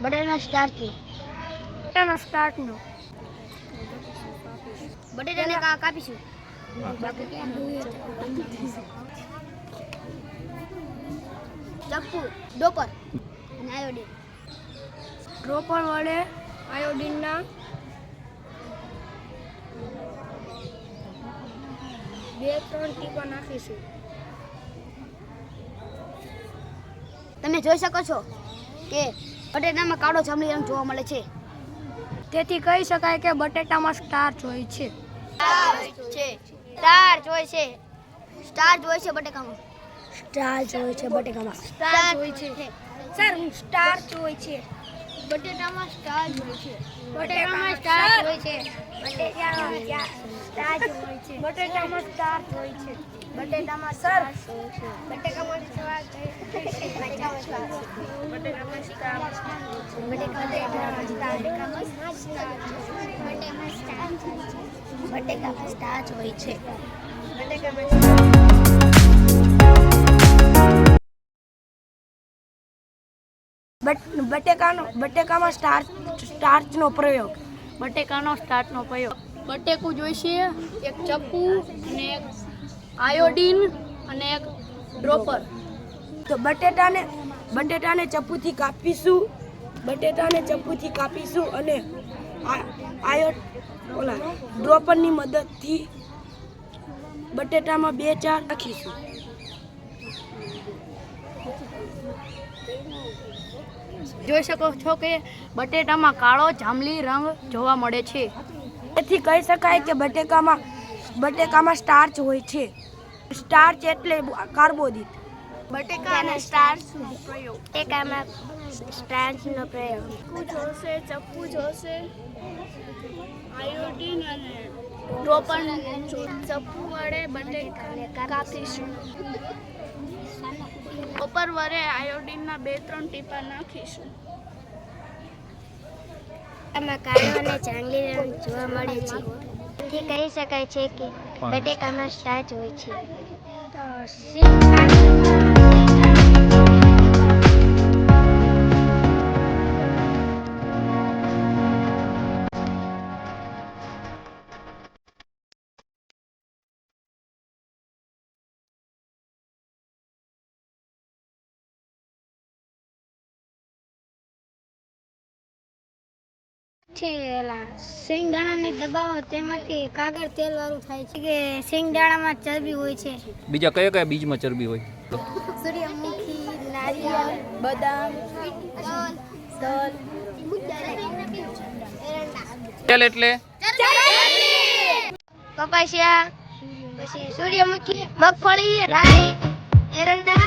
બટેટાના સ્ટાર્ચથી. બટેટાના સ્ટાર્ચનો. બટેટાને કાપીશું. ચપ્પુ, ડોપર અને iodine. Dropper વડે આયોડીનના 2-3 ટીપા નાખીશું. તમે જોઈ શકો છો કે બટેટામાં કાળો જાંબલી રંગ જોવા મળે છે. તેથી કહી શકાય કે બટેટામાં સ્ટાર્ચ હોય છે. સ્ટાર્ચ હોય છે. સ્ટાર્ચ હોય છે બટેકામાં. સ્ટાર્ચ હોય છે બટેકામાં. સ્ટાર્ચ હોય છે. સર સ્ટાર્ચ હોય છે. બટેટામાં સ્ટાર્ચ હોય છે. બટેટામાં સ્ટાર્ચ હોય છે. બટેટામાં સ્ટાર્ચ હોય છે. બટેટામાં સ્ટાર્ચ હોય છે. બટેટામાં સ્ટાર્ચ હોય છે. બટેટામાં સ્ટાર્ચ હોય છે. બટેટામાં સ્ટાર્ચ હોય છે. બટેકામાં સ્ટાર્ચનો પ્રયોગ. બટેકાનો સ્ટાર્ચનો પ્રયોગ. બટેકું જોઈશે, એક ચપ્પુ અને એક આયોડીન અને એક ડ્રોપર. તો બટેટાને ચપ્પુથી કાપીશું. અને ડ્રોપરની મદદથી બટેટામાં 2-4 નાખીશું. જોઈ શકો છો કે બટેટામાં કાળો જાંબલી રંગ જોવા મળે છે. તેથી કહી શકાય કે બટેકામાં સ્ટાર્ચ હોય છે. સ્ટાર્ચ એટલે કાર્બોદિત. બટેકાના સ્ટાર્ચનો પ્રયોગ. બટેકામાં સ્ટાર્ચનો પ્રયોગ. ચપ્પુ જોશે, આયોડીન અને ડ્રોપર. ચપ્પુ વડે બટેકાને કાપીશું. ડ્રોપર વડે આયોડીનના 2-3 ટીપા નાખીશું. આમાં કાળો અને જાંબલી રંગ જોવા મળે છે. તેથી કહી શકાય છે કે બટેકામાં સ્ટાર્ચ હોય છે. સિંગદાણાને દબાવો તેમાંથી કાગળ તેલ વાળું થાય છે. કે સિંગદાણામાં ચરબી હોય છે. બીજા કયા કયા બીજમાં ચરબી હોય? સૂર્યમુખી, નારિયેળ, બદામ, તલ. તેલ એટલે કપાસિયા, પછી સૂર્યમુખી, મગફળી, રાઈ, એરંડા.